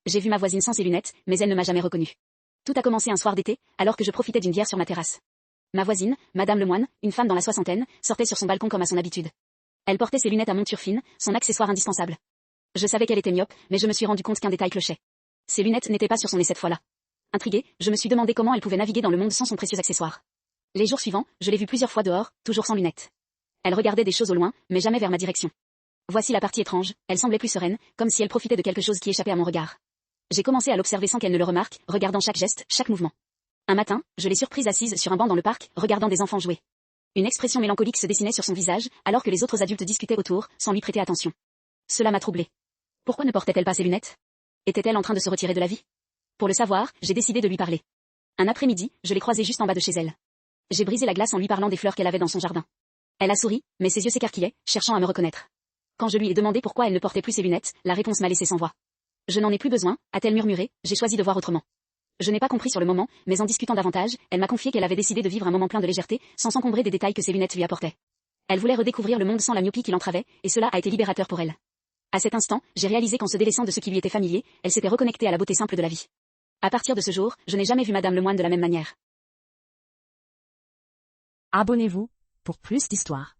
J'ai vu ma voisine sans ses lunettes, mais elle ne m'a jamais reconnue. Tout a commencé un soir d'été, alors que je profitais d'une bière sur ma terrasse. Ma voisine, Madame Lemoine, une femme dans la soixantaine, sortait sur son balcon comme à son habitude. Elle portait ses lunettes à monture fine, son accessoire indispensable. Je savais qu'elle était myope, mais je me suis rendu compte qu'un détail clochait. Ses lunettes n'étaient pas sur son nez cette fois-là. Intriguée, je me suis demandé comment elle pouvait naviguer dans le monde sans son précieux accessoire. Les jours suivants, je l'ai vue plusieurs fois dehors, toujours sans lunettes. Elle regardait des choses au loin, mais jamais vers ma direction. Voici la partie étrange, elle semblait plus sereine, comme si elle profitait de quelque chose qui échappait à mon regard. J'ai commencé à l'observer sans qu'elle ne le remarque, regardant chaque geste, chaque mouvement. Un matin, je l'ai surprise assise sur un banc dans le parc, regardant des enfants jouer. Une expression mélancolique se dessinait sur son visage, alors que les autres adultes discutaient autour, sans lui prêter attention. Cela m'a troublée. Pourquoi ne portait-elle pas ses lunettes? Était-elle en train de se retirer de la vie? Pour le savoir, j'ai décidé de lui parler. Un après-midi, je l'ai croisée juste en bas de chez elle. J'ai brisé la glace en lui parlant des fleurs qu'elle avait dans son jardin. Elle a souri, mais ses yeux s'écarquillaient, cherchant à me reconnaître. Quand je lui ai demandé pourquoi elle ne portait plus ses lunettes, la réponse m'a laissé sans voix. Je n'en ai plus besoin, a-t-elle murmuré, j'ai choisi de voir autrement. Je n'ai pas compris sur le moment, mais en discutant davantage, elle m'a confié qu'elle avait décidé de vivre un moment plein de légèreté, sans s'encombrer des détails que ses lunettes lui apportaient. Elle voulait redécouvrir le monde sans la myopie qui l'entravait, et cela a été libérateur pour elle. À cet instant, j'ai réalisé qu'en se délaissant de ce qui lui était familier, elle s'était reconnectée à la beauté simple de la vie. À partir de ce jour, je n'ai jamais vu Madame Lemoine de la même manière. Abonnez-vous pour plus d'histoires.